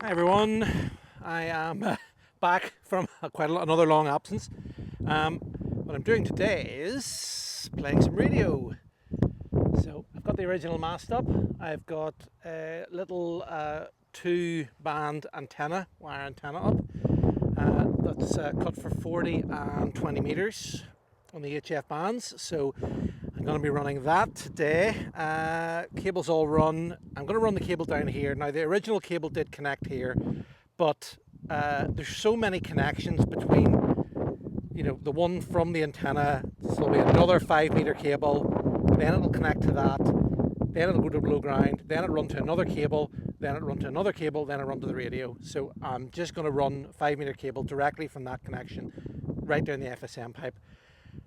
Hi everyone, I am back from another long absence. What I'm doing today is playing some radio. So I've got the original mast up. I've got a little 2-band antenna, wire antenna up. That's cut for 40 and 20 meters on the HF bands. So I'm going to be running that today. Cable's all run. I'm going to run the cable down here. Now the original cable did connect here, but there's so many connections between, the one from the antenna. So there'll be another 5-meter cable. Then it'll connect to that. Then it'll go to below ground. Then it'll run to another cable. Then it'll run to another cable. Then it'll run to the radio. So I'm just going to run 5-meter cable directly from that connection right down the FSM pipe.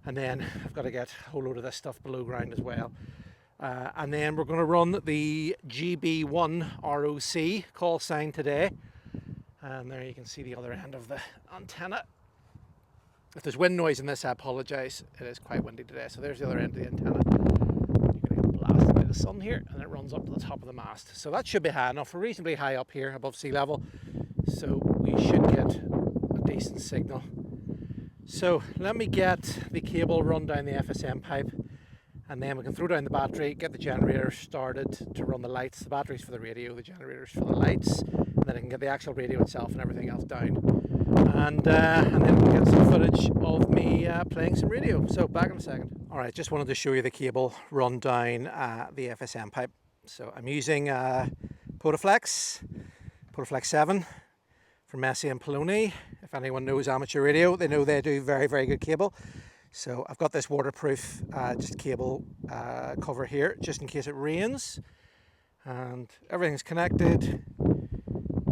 And then I've got to get a whole load of this stuff below ground as well. And then we're going to run the GB1 ROC call sign today. And there you can see the other end of the antenna. If there's wind noise in this, I apologise. It is quite windy today. So there's the other end of the antenna. You're going to get blasted by the sun here, and it runs up to the top of the mast. So that should be high enough. We're reasonably high up here above sea level. So we should get a decent signal. So let me get the cable run down the FSM pipe, and then we can throw down the battery, get the generator started to run the lights. The battery's for the radio, the generator's for the lights, and then I can get the actual radio itself and everything else down. And then we'll get some footage of me playing some radio. So back in a second. Alright, just wanted to show you the cable run down the FSM pipe. So I'm using Potaflex 7 from Messi and Poloni. If anyone knows amateur radio, they know they do very, very good cable. So I've got this waterproof just cable cover here, just in case it rains. And everything's connected.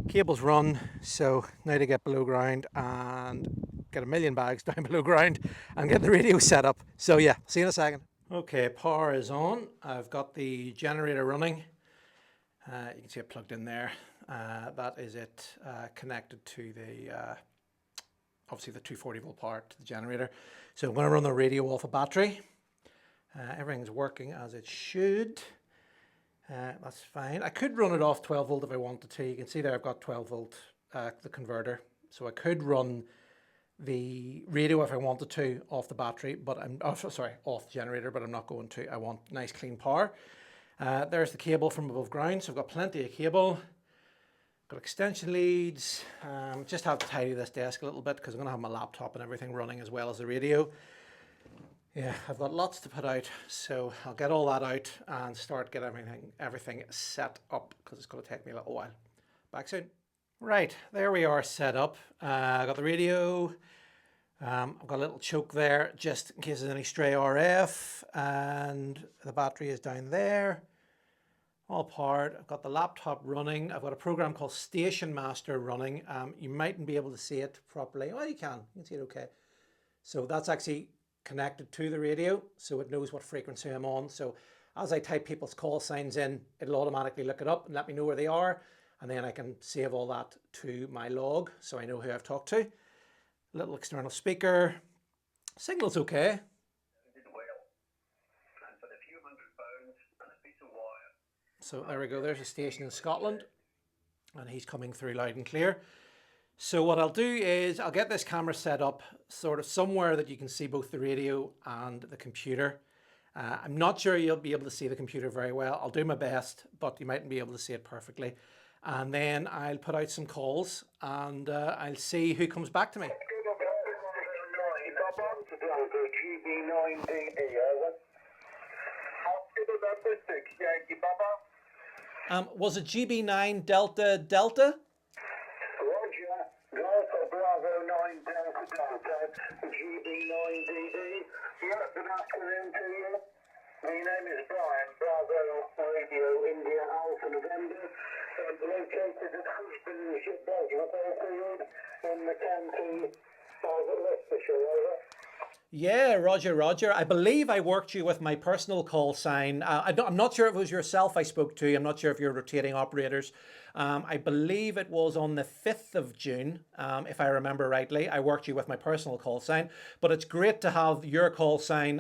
Cable's run. So now to get below ground and get a million bags down below ground and get the radio set up. So yeah, see you in a second. Okay, power is on. I've got the generator running. You can see it plugged in there. That is it connected to the obviously the 240 volt power to the generator. So I'm going to run the radio off a battery. Everything's working as it should. That's fine. I could run it off 12 volt if I wanted to. You can see there I've got 12 volt, the converter. So I could run the radio if I wanted to off the battery, but off the generator, but I'm not going to. I want nice clean power. There's the cable from above ground. So I've got plenty of cable. Got extension leads. Just have to tidy this desk a little bit because I'm going to have my laptop and everything running as well as the radio. Yeah, I've got lots to put out, so I'll get all that out and start getting everything set up because it's going to take me a little while. Back soon. Right, there we are set up. I got the radio. I've got a little choke there just in case there's any stray RF, and the battery is down there. All powered. I've got the laptop running. I've got a program called Station Master running. You mightn't be able to see it properly. Oh, you can see it okay. So that's actually connected to the radio, so it knows what frequency I'm on. So as I type people's call signs in, it'll automatically look it up and let me know where they are, and then I can save all that to my log so I know who I've talked to. Little external speaker. Signal's okay. So there we go, there's a station in Scotland, and he's coming through loud and clear. So what I'll do is I'll get this camera set up sort of somewhere that you can see both the radio and the computer. I'm not sure you'll be able to see the computer very well. I'll do my best, but you mightn't be able to see it perfectly. And then I'll put out some calls and I'll see who comes back to me. Was it GB9 Delta Delta? Bravo 9 Delta Delta, GB9DD. Yeah, good afternoon to you. My name is Brian, Bravo Radio India Alpha November. Located at Husbandship Belgium Airfield in the county of Leicestershire, over. Yeah, Roger. I believe I worked you with my personal call sign. I'm not sure if it was yourself I spoke to. I'm not sure if you're rotating operators. I believe it was on the 5th of June, if I remember rightly. I worked you with my personal call sign, but it's great to have your call sign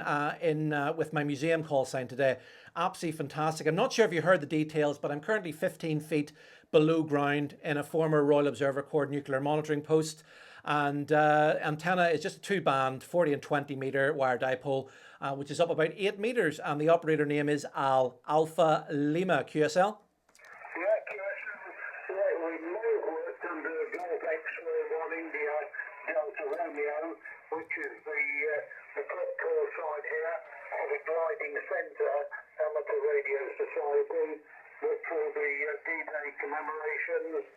with my museum call sign today. Absolutely fantastic. I'm not sure if you heard the details, but I'm currently 15 feet below ground in a former Royal Observer Corps nuclear monitoring post. And antenna is just a two-band 40 and 20 meter wire dipole, which is up about 8 meters. And the operator name is Al Alpha Lima QSL. Yeah, yeah, we may have worked under Golf X-ray 1 India Delta Romeo, which is the top call sign here of the Gliding Centre Amateur Radio Society, which for the D-Day commemorations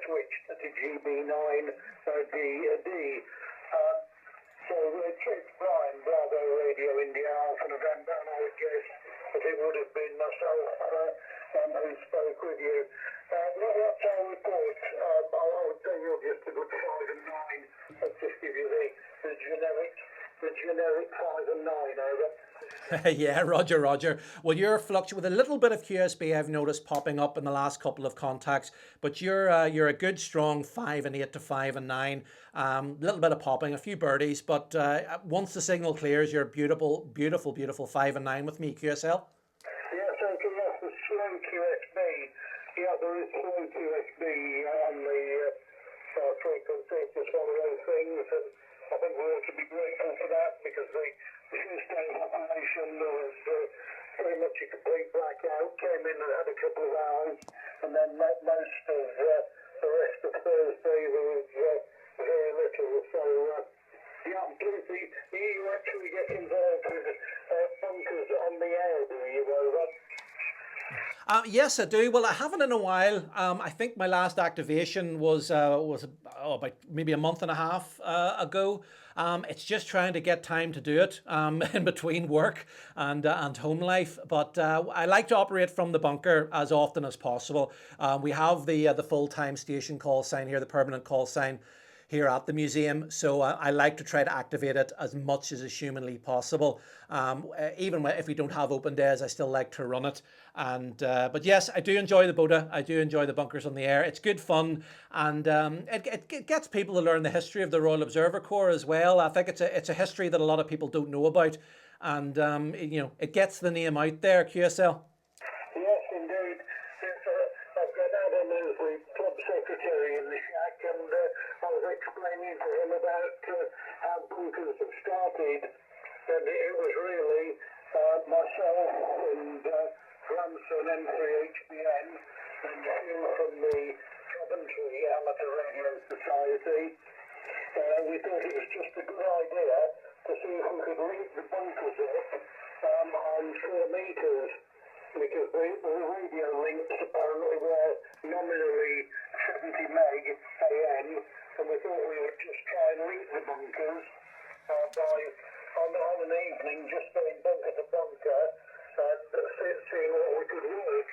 switched to GB9 D. So it's Brian, Bravo Radio India Alpha November, and I would guess that it would have been myself who spoke with you. What's our report? I would say you're just a good 5 and 9. Let's just give you the generic 5 and 9 over. Yeah, Roger, Roger. Well, you're fluctuating with a little bit of QSB. I've noticed popping up in the last couple of contacts, but you're a good strong 5 and 8 to 5 and 9. Little bit of popping, a few birdies, but once the signal clears, you're beautiful, beautiful, beautiful 5 and 9 with me, QSL. Yes, okay, yes, the slow QSB. Yeah, there is slow QSB on the frequency. It's just one of those things, and I think we ought to be grateful for that, because the first day of operation was very much a complete blackout. Came in and had a couple of hours, and then most of the rest of Thursday there was very little. So, yeah, I'm pleased you actually get involved with bunkers on the air, do you, Rover? Yes, I do. Well, I haven't in a while. I think my last activation was about maybe a month and a half ago. It's just trying to get time to do it in between work and home life. But I like to operate from the bunker as often as possible. We have the full-time station call sign here, the permanent call sign here at the museum, so I like to try to activate it as much as is humanly possible. Even if we don't have open days, I still like to run it. And but yes, I do enjoy the BOTA. I do enjoy the bunkers on the air. It's good fun, and it gets people to learn the history of the Royal Observer Corps as well. I think it's a history that a lot of people don't know about, and it gets the name out there. QSL. Yes, indeed. Yes, I've got Adam as the club secretary in the shack, and I was explaining to him about how bunkers have started, and it was really myself and grandson M3HBN and Phil from the Coventry Amateur Radio Society. We thought it was just a good idea to see if we could link the bunkers up on 4 metres, because the radio links apparently were nominally 70 meg AM, and we thought we would just try and link the bunkers by on an evening, just going bunker to bunker and seeing what we could work.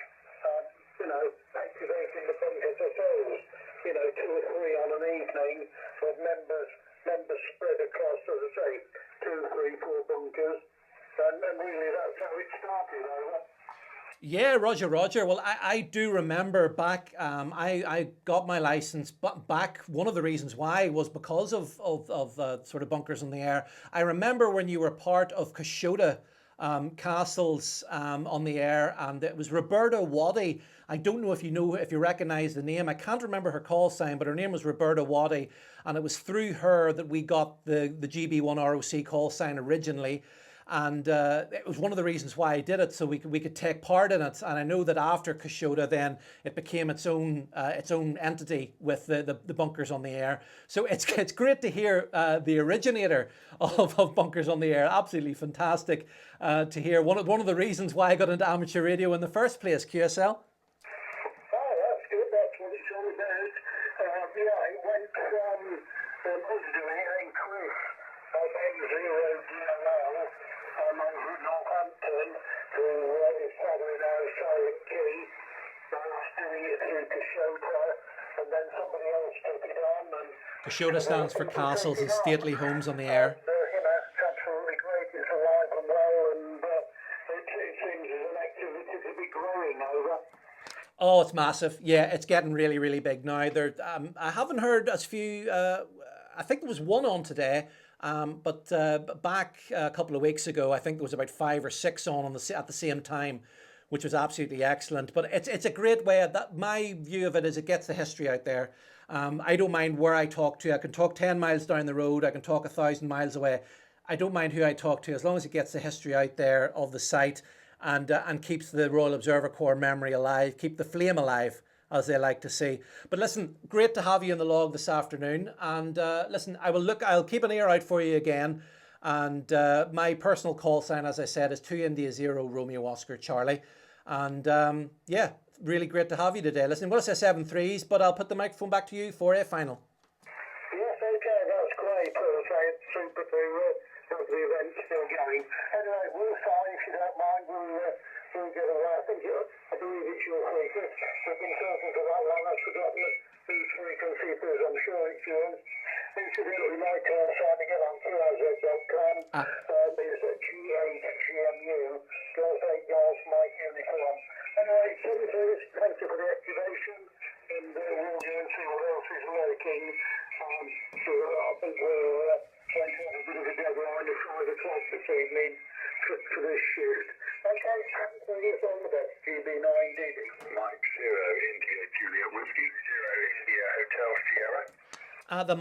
Activating the bunkers ourselves, 2 or 3 on an evening with members spread across, as I say, 2, 3, 4 bunkers, and really that's how it started, over. Yeah, Roger. Well, I do remember back, I got my license back. One of the reasons why was because of sort of bunkers in the air. I remember when you were part of Coshota Castles on the air, and it was Roberta Waddy. I don't know if you recognize the name. I can't remember her call sign, but her name was Roberta Waddy, and it was through her that we got the GB1 ROC call sign originally. And it was one of the reasons why I did it, so we could take part in it. And I know that after Coshota, then it became its own entity with the bunkers on the air. So it's great to hear the originator of bunkers on the air. Absolutely fantastic to hear. One of the reasons why I got into amateur radio in the first place. QSL. Oh, that's good. That's what it's all about. It went from us doing it in Chris on M0DLL over at Northampton, who is probably now Silent Key. I was doing it through Coshota, and then somebody else took it on. And Coshota stands for Castles and Stately Homes on the air. It's absolutely great. It's alive and well, and it seems as an activity to be growing, over. Oh, it's massive. Yeah, it's getting really, really big now. I haven't heard as few. I think there was one on today, But back a couple of weeks ago, I think there was about 5 or 6 on at the same time, which was absolutely excellent. But it's a great way. That my view of it is it gets the history out there. I don't mind where I talk to. I can talk 10 miles down the road. I can talk 1,000 miles away. I don't mind who I talk to as long as it gets the history out there of the site and keeps the Royal Observer Corps memory alive, keep the flame alive, as they like to say. But listen, great to have you in the log this afternoon. And listen, I'll keep an ear out for you again. And my personal call sign, as I said, is 2 India 0 Romeo Oscar Charlie. And yeah, really great to have you today. Listen, we'll say 7 threes, but I'll put the microphone back to you for a final. Yes, okay, that's great. It's super to have the event still going. Anyway, we'll sign if you don't mind. We'll get away. I believe it's your frequency. We've been talking for that long. I've forgotten whose frequency it is. I'm sure it's yours. Incidentally, my call sign to get on QRZ.com is G8GMU, Golf 8 Golf, Mike Uniform. Anyway, thank you for the activation, and we'll go and see what else is lurking. So I think we're going to have a bit of a deadline at 5 o'clock this evening for this shift. Okay, thank you all the best. GB9DD. Mike 0 India Juliet Whiskey 0 India Hotel Sierra. The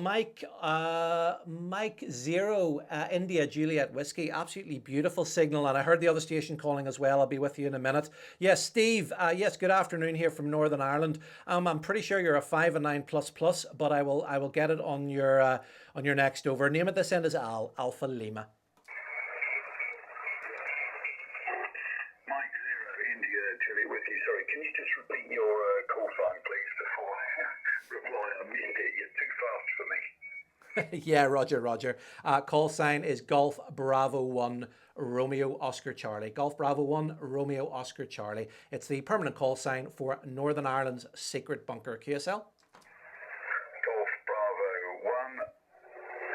Mike 0 India Juliet Whiskey, absolutely beautiful signal, and I heard the other station calling as well. I'll be with you in a minute. Yes, Steve. Yes, good afternoon here from Northern Ireland. I'm pretty sure you're a 5 and 9 plus, but I will get it on your next over. Name at this end is Alpha Lima. Mike 0 India Juliet Whiskey. Sorry, can you just repeat your call sign, please, before I reply? I missed it. You're too fast for me. Yeah, Roger. Call sign is Golf Bravo 1 Romeo Oscar Charlie. Golf Bravo 1 Romeo Oscar Charlie. It's the permanent call sign for Northern Ireland's Secret Bunker. QSL? Golf Bravo 1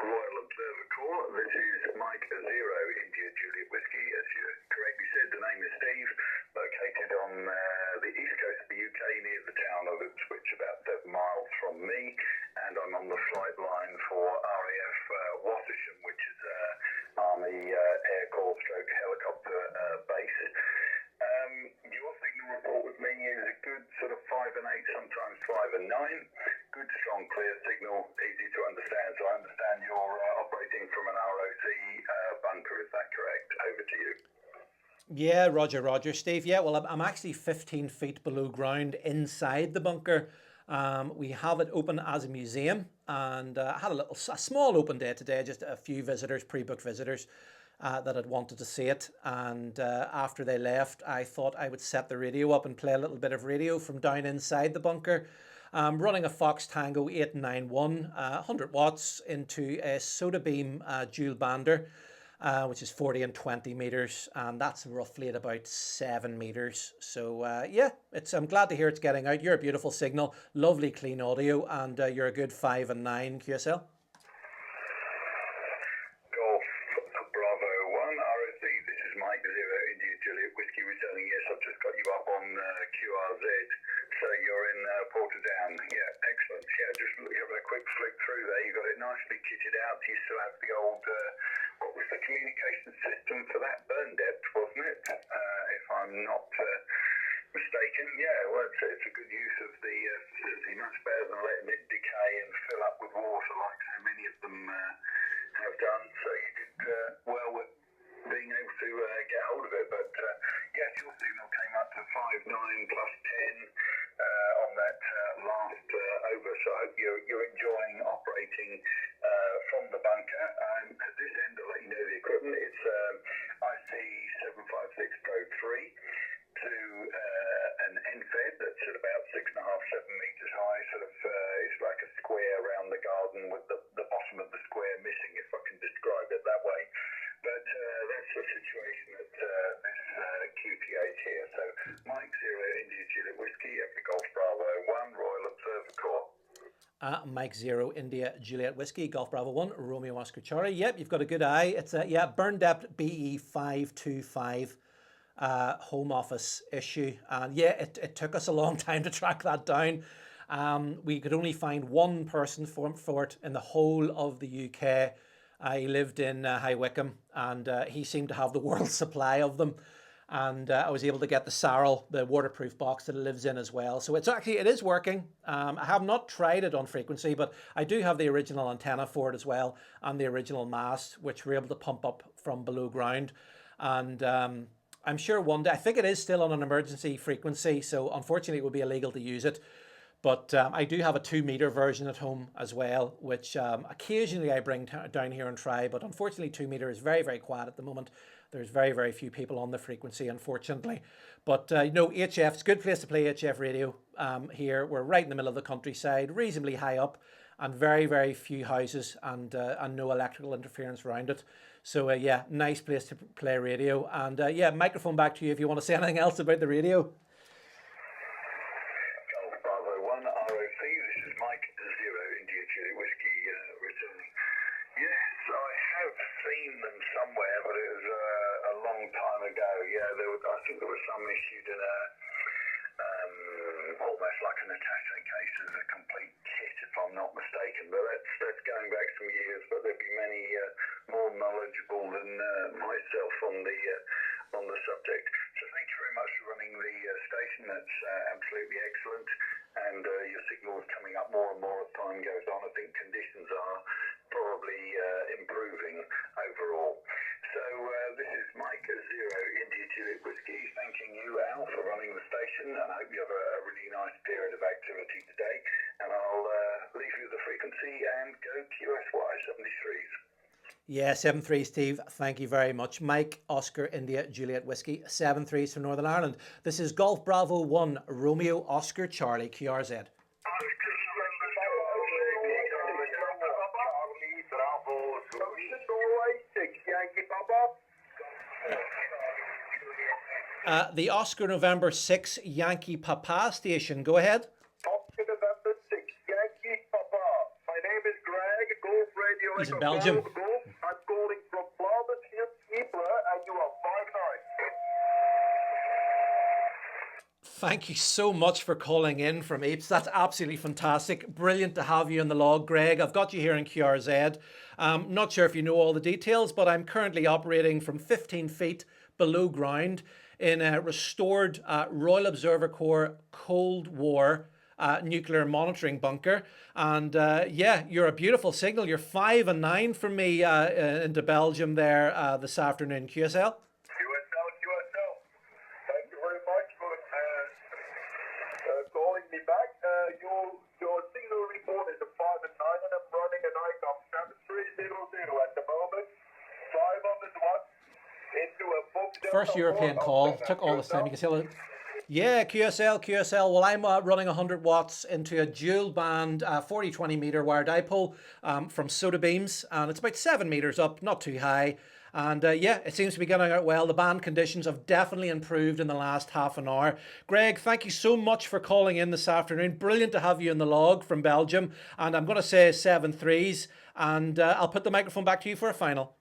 Royal Observer Corps. This is Mike 0 India Juliet Whiskey. As you correctly said, the name is Steve, located on the east coast of the UK near the town of Ipswich, about 7 miles from me. And I'm on the flight line for RAF Wassersham, which is Army Air Corps stroke helicopter base. Your signal report with me is a good sort of 5 and 8, sometimes 5 and 9. Good, strong, clear signal, easy to understand. So I understand you're operating from an ROC bunker. Is that correct? Over to you. Yeah, Roger, Steve. Yeah, well, I'm actually 15 feet below ground inside the bunker. We have it open as a museum, and I had a small open day today, just a few visitors, pre-booked visitors that had wanted to see it. And after they left, I thought I would set the radio up and play a little bit of radio from down inside the bunker. Running a Fox Tango 891, 100 watts into a Soda Beam dual bander. Which is 40 and 20 meters, and that's roughly at about 7 meters. So yeah, I'm glad to hear it's getting out. You're a beautiful signal, lovely clean audio, and you're a good 5 and 9 QSL. Golf Bravo 1 ROC. This is Mike 0 India Juliet Whiskey returning. Yes, I've just got you up on QRZ. So you're in Portadown. Yeah, excellent. Yeah, just having a quick flick through there. You got it nicely kitted out. You still have the old. What was the communication system for that? Burn depth, wasn't it? If I'm not mistaken. Yeah, well, it's a good use of the facility, much better than letting it decay and fill up with water like so many of them have done. So you did well with being able to get hold of it. But yes, your signal came up to 5, 9 plus 10 on that last over. So I hope you're enjoying operating from the bunker. At this end, I'll let you know the equipment. It's IC756 Pro 3 to an NFED that's at about 6.5, 7 meters high. Sort of, it's like a square around the garden with the bottom of the square missing, if I can describe it that way. But that's the situation at this QTH here. So Mike 0 India Juliet Whiskey, Epic Golf Bravo 1 Royal Observer Corps. Mike 0 India Juliet Whiskey, Golf Bravo 1 Romeo Oscar Charlie. Yep, you've got a good eye. It's a burn depth BE 525 home office issue, and yeah, it took us a long time to track that down. We could only find one person for it in the whole of the UK. He lived in High Wycombe, and he seemed to have the world's supply of them. And I was able to get the Sarel, the waterproof box that it lives in as well. So it is working. I have not tried it on frequency, but I do have the original antenna for it as well, and the original mast, which we're able to pump up from below ground. And I'm sure one day, I think it is still on an emergency frequency, so unfortunately it would be illegal to use it. But I do have a 2 meter version at home as well, which occasionally I bring down here and try. But unfortunately, 2 meter is very, very quiet at the moment. There's very, very few people on the frequency, unfortunately. But HF, it's a good place to play HF radio here. We're right in the middle of the countryside, reasonably high up, and very, very few houses and no electrical interference around it. So yeah, nice place to play radio. And yeah, microphone back to you if you want to say anything else about the radio. Bravo 1 ROC, this is Mike 0 India Juliet Whiskey returning. Yes, I have seen them somewhere, but it was a long time ago. Yeah, I think there was some issued in almost like an attaché case as a complete kit, if I'm not mistaken. But that's going back some years. But there'd be many more knowledgeable than myself on the subject. So thank you very much for running the station. That's absolutely excellent. And your signal is coming up more and more as time goes on. I think conditions are probably improving overall. So this is Mike 0 India Juliet Whiskey thanking you, Al, for running the station, and I hope you have a really nice period of activity today. And I'll leave you the frequency and go QSY 73s. Yeah, 7-3, Steve. Thank you very much. Mike, Oscar, India, Juliet Whiskey, 7-3s from Northern Ireland. This is Golf Bravo 1, Romeo, Oscar, Charlie, QRZ. The Oscar November 6 Yankee Papa station. Go ahead. Oscar November 6 Yankee Papa. My name is Greg, Golf Radio. He's in Belgium. I'm calling from Flanders here, Ypres, and you are 5-9. Thank you so much for calling in from Apes. That's absolutely fantastic. Brilliant to have you in the log, Greg. I've got you here in QRZ. Not sure if you know all the details, but I'm currently operating from 15 feet below ground in a restored Royal Observer Corps Cold War nuclear monitoring bunker. And yeah, you're a beautiful signal. You're 5 and 9 from me into Belgium there this afternoon, QSL. QSL. Thank you very much for calling me back. Your signal report is a 5 and 9, and I'm running an ICOM 7300 at the moment. 500 watts into a book. First European call. Took all this time. You can see it. Yeah, QSL. Well, I'm running 100 watts into a dual band 40-20 meter wire dipole from Soda Beams, and it's about 7 meters up, not too high. And yeah, it seems to be getting out well. The band conditions have definitely improved in the last half an hour. Greg, thank you so much for calling in this afternoon. Brilliant to have you in the log from Belgium. And I'm going to say 7-3s, and I'll put the microphone back to you for a final.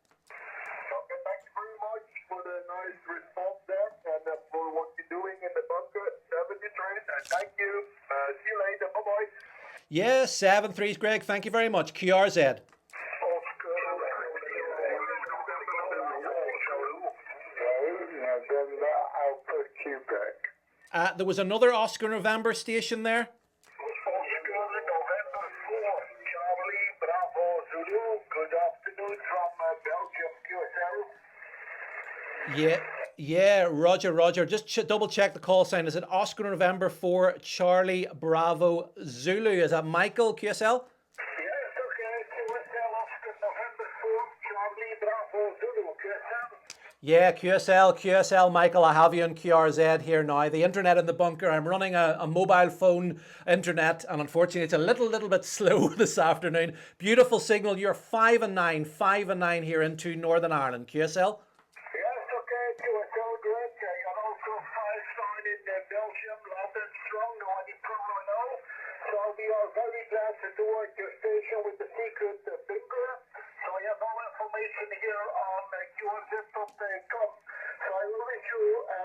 Okay, thank you very much for the nice response there, and for what you're doing in the bunker. 73s, and thank you. See you later. Bye-bye. Yeah, 7-3s, Greg. Thank you very much. QRZ. There was another Oscar November station there. Oscar November 4, Charlie Bravo Zulu. Good afternoon from Belgium, QSL. Yeah, Roger. Just double check the call sign. Is it Oscar November 4, Charlie Bravo Zulu? Is that Michael, QSL? Yes, okay. QSL Oscar November 4, Charlie Bravo Zulu, QSL. Yeah, QSL, Michael, I have you in QRZ here now. The internet in the bunker, I'm running a mobile phone internet, and unfortunately it's a little bit slow this afternoon. Beautiful signal. You're 5 and 9 here into Northern Ireland. QSL? Yes, okay, QSL, great. You're also 5-9 in Belgium, London, strong, no any problem at all. So we are very glad to do your station with the secret finger. So you have all information here on QRZ.com. So I will wish you a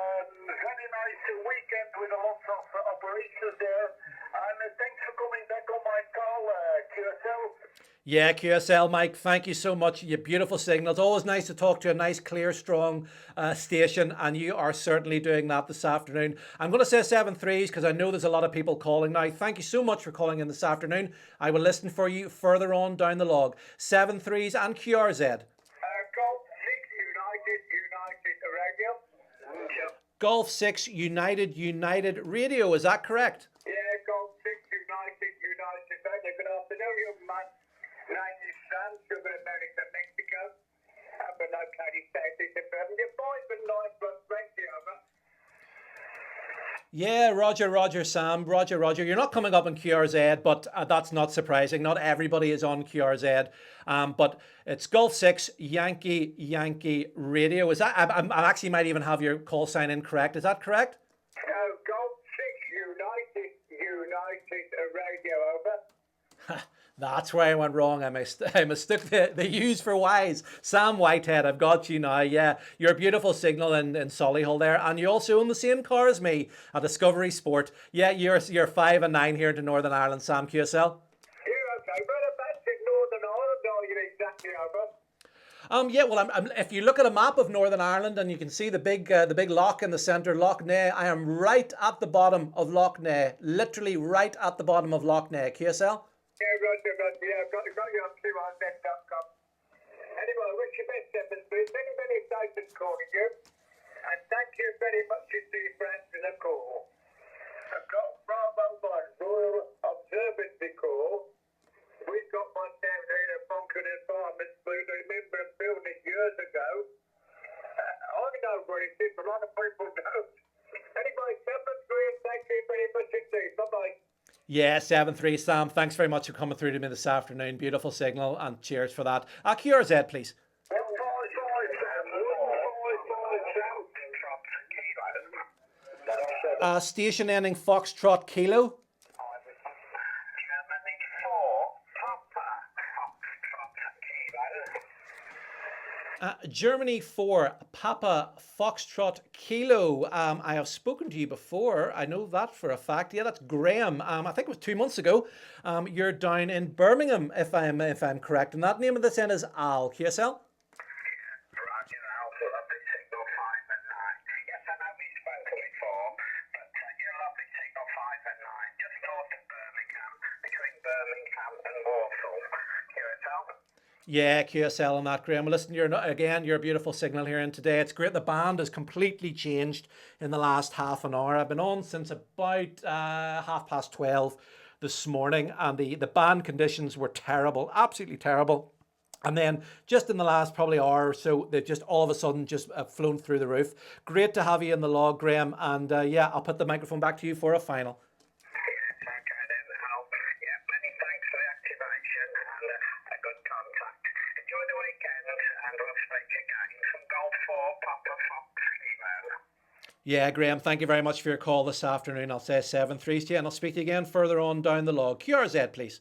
very nice weekend with a lot of operations there. And thanks for coming back on my call, QSL. Yeah, QSL, Mike, thank you so much. You beautiful signal. It's always nice to talk to a nice, clear, strong station, and you are certainly doing that this afternoon. I'm going to say 7 threes because I know there's a lot of people calling now. Thank you so much for calling in this afternoon. I will listen for you further on down the log. 7 threes and QRZ. Golf 6 United Radio. Yep. Golf 6 United Radio, is that correct? Yeah, Golf 6 United Radio. Good afternoon, young man. Name is Sam, Sugar America, Mexico. Have a located status in Birmingham. Your 5 and 9 plus 20 over. Yeah, Roger, Sam. Roger. You're not coming up on QRZ, but that's not surprising. Not everybody is on QRZ. But it's Golf 6 Yankee Radio. Is that? I actually might even have your call sign incorrect. Is that correct? Golf 6 United Radio over. That's where I went wrong. I mistook the U's for Y's. Sam Whitehead, I've got you now. Yeah, your beautiful signal in Solihull there. And you also own the same car as me, a Discovery Sport. Yeah, you're 5 and 9 here into Northern Ireland, Sam QSL. Yeah, okay. Whereabouts in Northern Ireland are you exactly over? Yeah, well, if you look at a map of Northern Ireland and you can see the big loch in the centre, Loch Ness, I am right at the bottom of Loch Ness, literally right at the bottom of Loch Ness. QSL? Yeah, Roger. Yeah, I've got you on QRZ.com. Anyway, I wish you best, Evans. Many stations calling you. And thank you very much indeed for answering the call. I've got Bravo 1 Royal Observatory call. We've got one down here at Bunker Apartments. We remember building it years ago. I know where it is. A lot of people don't. Anyway, 7 3, thank you very much indeed. Bye-bye. Yeah, 7-3, Sam. Thanks very much for coming through to me this afternoon. Beautiful signal, and cheers for that. QRZ, please. 155 Sam. Station ending Foxtrot Kilo. Germany 4, Papa Foxtrot Kilo. I have spoken to you before. I know that for a fact. Yeah, that's Graham. I think it was 2 months ago. You're down in Birmingham, if I'm correct. And that name of this end is Al. QSL? Yeah, QSL on that, Graham. Well, listen, you're a beautiful signal here in today. It's great. The band has completely changed in the last half an hour. I've been on since about 12:30 this morning, and the band conditions were terrible, absolutely terrible. And then just in the last probably hour or so, they've just all of a sudden just flown through the roof. Great to have you in the log, Graham. And yeah, I'll put the microphone back to you for a final. Yeah, Graham, thank you very much for your call this afternoon. I'll say 7-3 to you, and I'll speak to you again further on down the log. QRZ, please.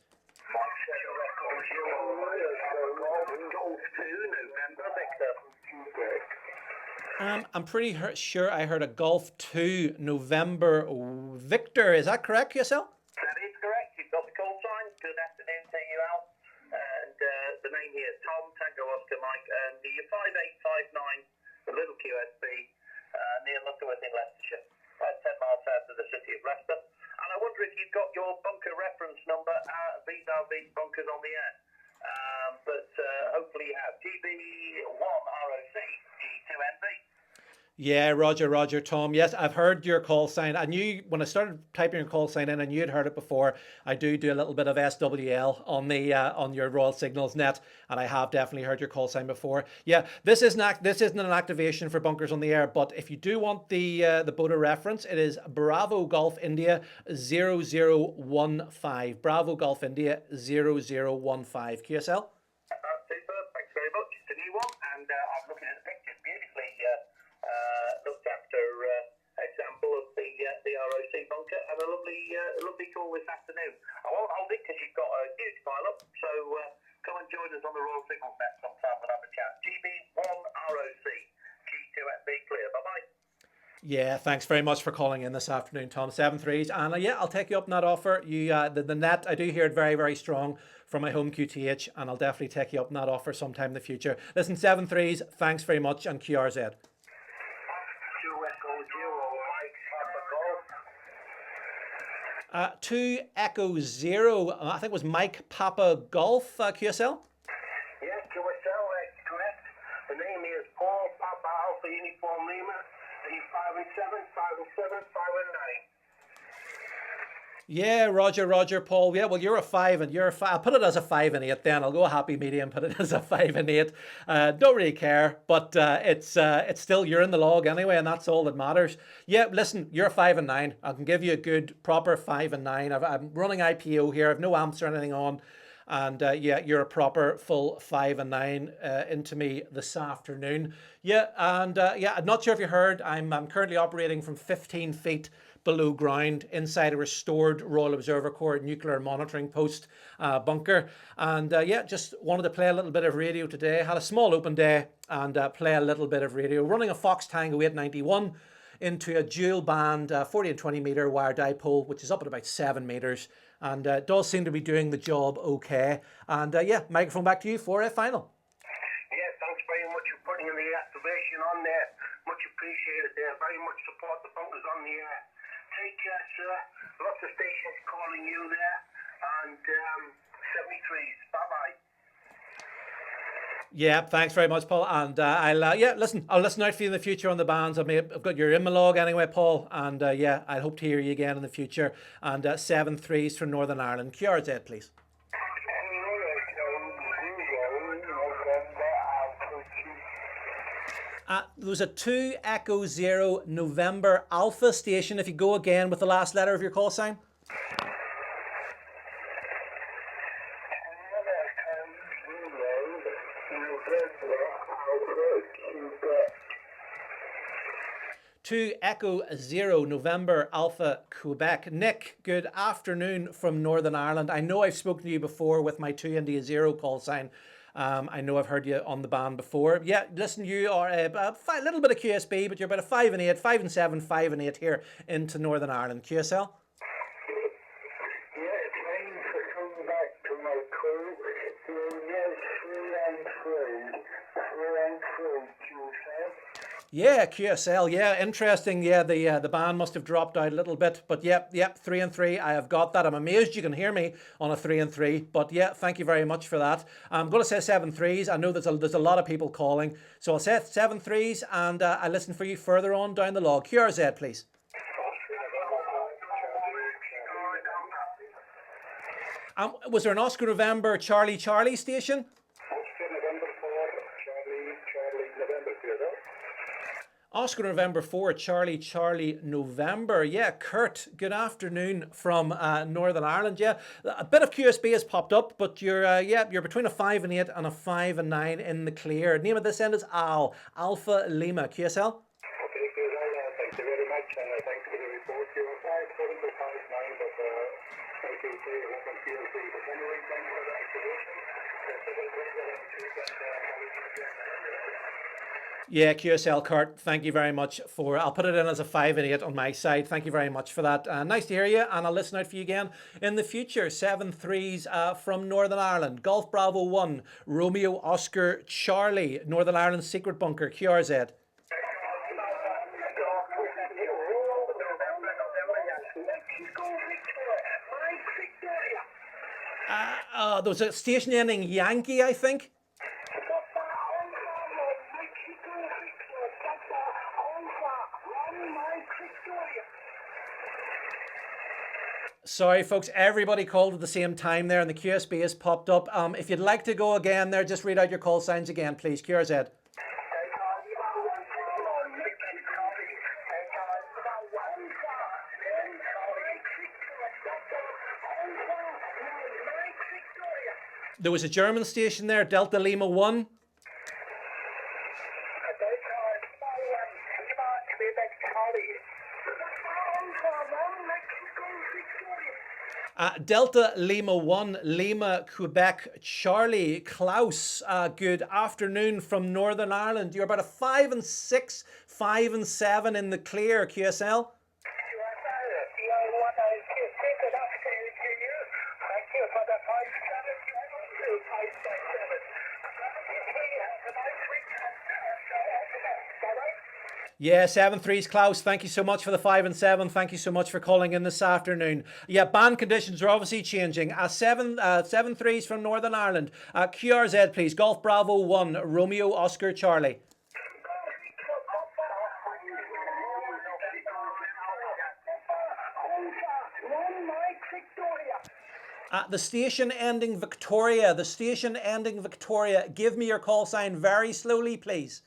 I'm pretty sure I heard a Golf 2 November Victor. Is that correct, QSL? That is correct. You've got the call sign. Good afternoon to you, Al. And the name here is Tom, Tango Oscar Mike, and the 5859, the little QSB, near Lutterworth in Leicestershire, 10 miles south of the city of Leicester. And I wonder if you've got your bunker reference number, vis-a-vis bunkers on the air. But hopefully you have. GB1 ROC G2NB. Yeah, Roger, Tom. Yes, I've heard your call sign. I knew when I started typing your call sign in, I knew you'd heard it before. I do a little bit of SWL on the on your Royal Signals net, and I have definitely heard your call sign before. Yeah, this isn't an activation for bunkers on the air, but if you do want the BOTA reference, it is Bravo Golf India 0015. Bravo Golf India 0015. QSL. Super. Thanks very much. It's a new one, and I'm looking at the pictures beautifully. Looked after example of the ROC bunker, and a lovely call this afternoon. I won't hold it because you've got a huge pile up, so come and join us on the Royal Signals net sometime and have a chat. GB1 ROC G2FB clear. Bye bye. Yeah, thanks very much for calling in this afternoon, Tom. 7 threes, and yeah, I'll take you up on that offer. You, the net, I do hear it very, very strong from my home QTH, and I'll definitely take you up on that offer sometime in the future. Listen, 7 threes, thanks very much, and QRZ. 2 Echo 0, I think it was Mike Papa Golf, QSL. Yes, QSL, that's correct. The name is Paul Papa Alpha Uniform Lima. Are you 5 and 7, 5 and 7, 5 and 9? Yeah, Roger, Paul. Yeah, well, you're a 5 and you're a 5. I'll put it as a 5 and 8 then. I'll go a happy medium, put it as a 5 and 8. Don't really care, but it's still, you're in the log anyway, and that's all that matters. Yeah, listen, you're a 5 and 9. I can give you a good, proper 5 and 9. I'm running IPO here. I've no amps or anything on. And yeah, you're a proper full 5 and 9 into me this afternoon. Yeah, and yeah, I'm not sure if you heard, I'm currently operating from 15 feet below ground inside a restored Royal Observer Corps nuclear monitoring post bunker. And yeah, just wanted to play a little bit of radio today. Had a small open day and play a little bit of radio. Running a Fox Tango 891 into a dual band 40 and 20 meter wire dipole, which is up at about 7 meters. And does seem to be doing the job okay. And yeah, microphone back to you for a final. Yes, thanks very much for putting the activation on there. Much appreciated there. Very much support the bunkers on the air. Take care, sir. Lots of stations calling you there. And 73s. Bye-bye. Yeah, thanks very much, Paul. And I'll yeah, listen. I'll listen out for you in the future on the bands. I've got your in my log anyway, Paul. And yeah, I hope to hear you again in the future. And 7 3s from Northern Ireland. QRZ, please. There was a 2 Echo 0 November Alpha station. If you go again with the last letter of your call sign. To Echo 0 November Alpha Quebec. Nick, good afternoon from Northern Ireland. I know I've spoken to you before with my 2 India 0 call sign. I know I've heard you on the band before. Yeah, listen, you are a little bit of QSB, but you're about a 5 and 8, 5 and 7, 5 and 8 here into Northern Ireland. QSL? Yeah, QSL. Yeah, interesting. Yeah, the band must have dropped out a little bit, but yep, 3 and 3. I have got that. I'm amazed you can hear me on a 3 and 3, but yeah, thank you very much for that. I'm going to say 7 3s. I know there's a lot of people calling, so I'll say 7 3s, and I listen for you further on down the log. QRZ, please. Was there an Oscar November Charlie station? Oscar November 4, Charlie November. Yeah, Kurt, good afternoon from Northern Ireland. Yeah, a bit of QSB has popped up, but you're between a 5 and 8 and a 5 and 9 in the clear. Name of this end is Al, Alpha Lima, QSL. Okay, good. Thank you very much, and thanks for the report. You were 5 7 to 5 9, but thank you for your welcome QSB. But anyway, thanks for the activation. Yeah, QSL Kurt, thank you very much for, I'll put it in as a 5 and 8 on my side. Thank you very much for that. Nice to hear you, and I'll listen out for you again in the future. 7 3s from Northern Ireland. Golf Bravo 1, Romeo Oscar Charlie, Northern Ireland Secret Bunker, QRZ. There was a station ending Yankee, I think. Sorry, folks, everybody called at the same time there, and the QSB has popped up. If you'd like to go again there, just read out your call signs again, please. QRZ. There was a German station there, Delta Lima 1. Delta Lima 1, Lima, Quebec, Charlie, Klaus, good afternoon from Northern Ireland. You're about a 5 and 6, 5 and 7 in the clear, QSL. Yeah, 7-3s, Klaus. Thank you so much for the 5 and 7. Thank you so much for calling in this afternoon. Yeah, band conditions are obviously changing. 7-3s from Northern Ireland. QRZ, please. Golf Bravo 1, Romeo Oscar Charlie. The station ending Victoria. The station ending Victoria. Give me your call sign very slowly, please.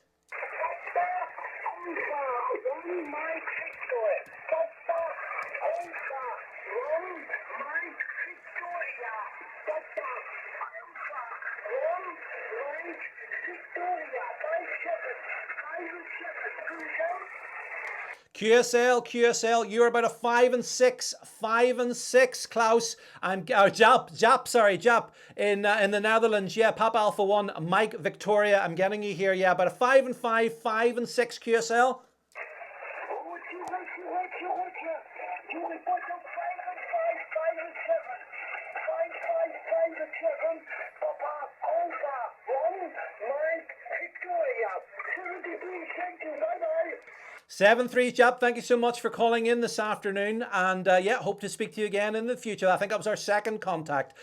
QSL, you're about a 5 and 6, 5 and 6, Klaus. I'm Jap in the Netherlands. Yeah, Papa Alpha 1, Mike Victoria. I'm getting you here. Yeah, about a 5 and 5, 5 and 6, QSL. Bye-bye. 7-3, Jap. Thank you so much for calling in this afternoon, and yeah, hope to speak to you again in the future. I think that was our second contact.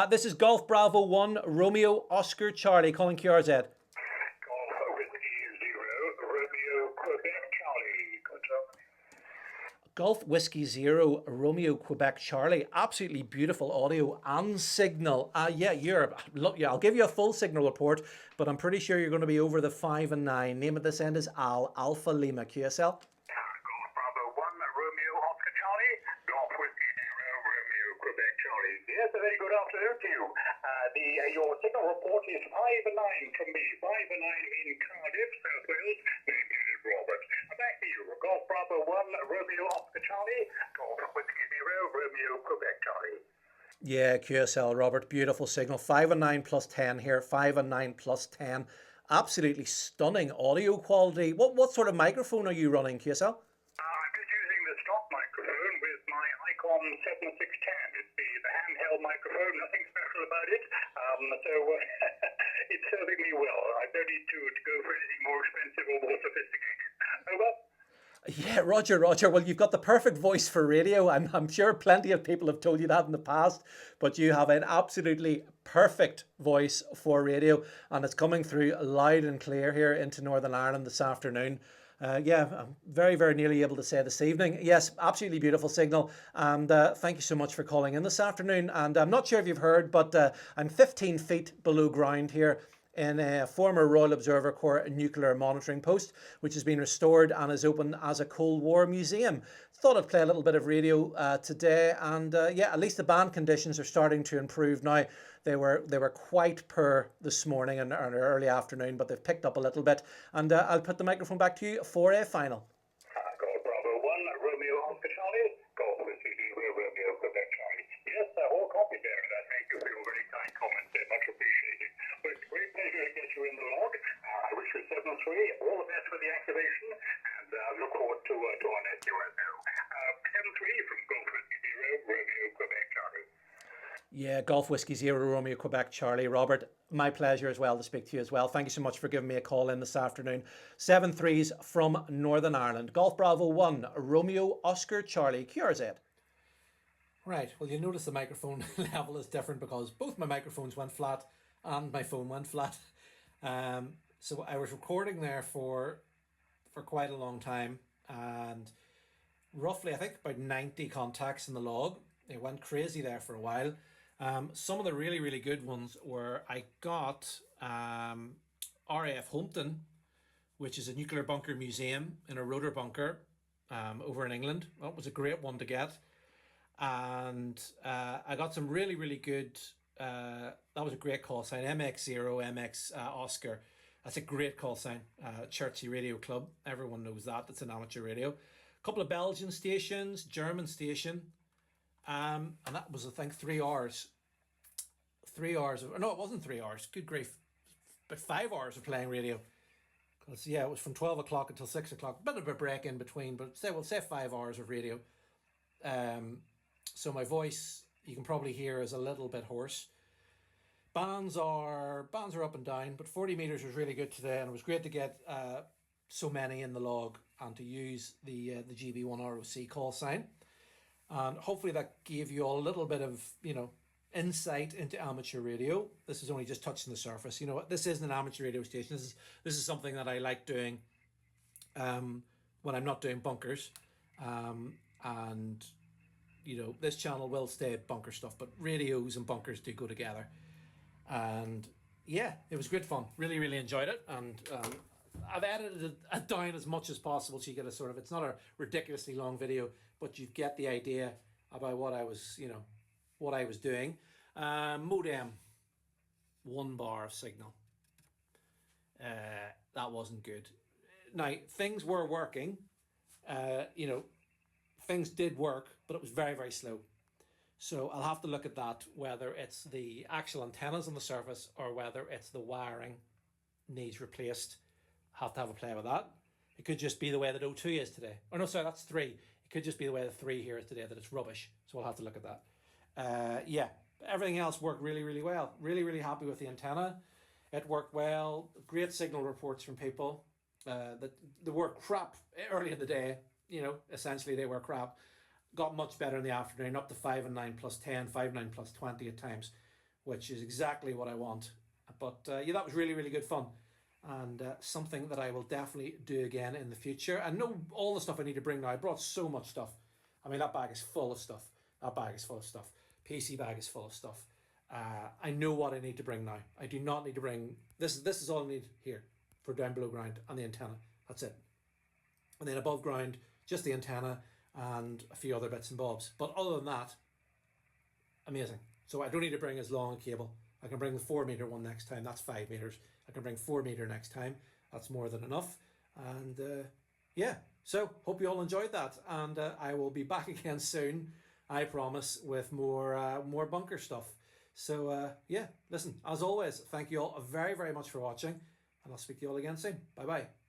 This is Golf Bravo 1, Romeo Oscar Charlie, calling QRZ. Golf Whiskey 0, Romeo Quebec Charlie. Good job. Golf Whiskey 0, Romeo Quebec Charlie. Absolutely beautiful audio and signal. Yeah, I'll give you a full signal report, but I'm pretty sure you're going to be over the 5 and 9. Name at this end is Al Alpha Lima, QSL. Golf Bravo 1, Romeo Oscar Charlie. Golf Whiskey 0, Romeo Quebec Charlie. Yes, a very good afternoon to you. Your signal report is 5 and 9 from me. 5 and 9 in Cardiff, South Wales. Name is Robert. Back to you. Golf Bravo 1, Romeo Oscar Charlie. Golf Whiskey 0, Romeo Quebec Charlie. Yeah, QSL, Robert. Beautiful signal. 5 and 9 plus 10 here. 5 and 9 plus 10. Absolutely stunning audio quality. What sort of microphone are you running, QSL? I'm just using the stock microphone with my Icon 7610. It's the handheld microphone, nothing special about it. So it's serving me well. I don't need to go for anything more expensive or more sophisticated. Over. Yeah, Roger. Well, you've got the perfect voice for radio. I'm sure plenty of people have told you that in the past, but you have an absolutely perfect voice for radio, and it's coming through loud and clear here into Northern Ireland this afternoon. Yeah, I'm very, very nearly able to say this evening. Yes, absolutely beautiful signal. And thank you so much for calling in this afternoon. And I'm not sure if you've heard, but I'm 15 feet below ground here in a former Royal Observer Corps nuclear monitoring post, which has been restored and is open as a Cold War museum. Thought I'd play a little bit of radio today, and yeah, at least the band conditions are starting to improve now. They were quite poor this morning and early afternoon, but they've picked up a little bit. And I'll put the microphone back to you for a final. Golf Bravo 1, Romeo Oscar Charlie. Golf Whiskey 0, Romeo Quebec Charlie. Yes, all copy there, and that makes you feel very kind comments there. Much appreciated. But it's a great pleasure to get you in the log. I wish you 7-3. All the best for the activation, and look forward to our next USO. 7-3 from Golf Whiskey 0, Romeo Quebec Charlie. Yeah, Golf Whiskey 0, Romeo Quebec Charlie. Robert, my pleasure as well to speak to you as well. Thank you so much for giving me a call in this afternoon. 7-3s from Northern Ireland. Golf Bravo 1, Romeo Oscar Charlie, QRZ. Right, well, you'll notice the microphone level is different because both my microphones went flat and my phone went flat. So I was recording there for quite a long time, and roughly, I think, about 90 contacts in the log. It went crazy there for a while. Some of the really, really good ones were I got RAF Hompton, which is a nuclear bunker museum in a rotor bunker over in England. That was a great one to get. And I got some really, really good, that was a great call sign, MX0, MX Oscar. That's a great call sign, Chertsey Radio Club. Everyone knows that. That's an amateur radio. A couple of Belgian stations, German station. And that was, I think, 3 hours. 3 hours of, no, it wasn't 3 hours. Good grief. But 5 hours of playing radio. Because, yeah, it was from 12 o'clock until 6 o'clock. Bit of a break in between, but we'll say 5 hours of radio. So my voice, you can probably hear, is a little bit hoarse. Bands are up and down, but 40 meters was really good today, and it was great to get so many in the log and to use the GB1 ROC call sign. And hopefully that gave you all a little bit of, insight into amateur radio. This is only just touching the surface. This isn't an amateur radio station. This is something that I like doing when I'm not doing bunkers. And this channel will stay bunker stuff, but radios and bunkers do go together. And yeah, it was great fun. Really, really enjoyed it. And I've edited it down as much as possible so you get a sort of, it's not a ridiculously long video, but you get the idea about what I was, what I was doing. Modem, 1 bar of signal. That wasn't good. Now, things were working. Things did work, but it was very, very slow. So I'll have to look at that, whether it's the actual antennas on the surface or whether it's the wiring needs replaced. Have to have a play with that. It could just be the way that O2 is today. Oh no, sorry, that's 3. It could just be the way the 3 here is today, that it's rubbish. So we'll have to look at that. Yeah, everything else worked really, really well. Really, really happy with the antenna. It worked well. Great signal reports from people. That they were crap early in the day. Essentially they were crap. Got much better in the afternoon, up to 5 and 9 plus 10, 5, 9 plus 20 at times, which is exactly what I want. But yeah, that was really, really good fun. And something that I will definitely do again in the future. I know all the stuff I need to bring now. I brought so much stuff. I mean, that bag is full of stuff. PC bag is full of stuff. I know what I need to bring now. I do not need to bring... This is all I need here for down below ground and the antenna. That's it. And then above ground, just the antenna and a few other bits and bobs. But other than that, amazing. So I don't need to bring as long a cable. I can bring the 4 meter one next time. That's 5 meters. I can bring 4 meter next time. That's more than enough. And yeah, so hope you all enjoyed that. And I will be back again soon, I promise, with more bunker stuff. So yeah, listen, as always, thank you all very, very much for watching. And I'll speak to you all again soon. Bye-bye.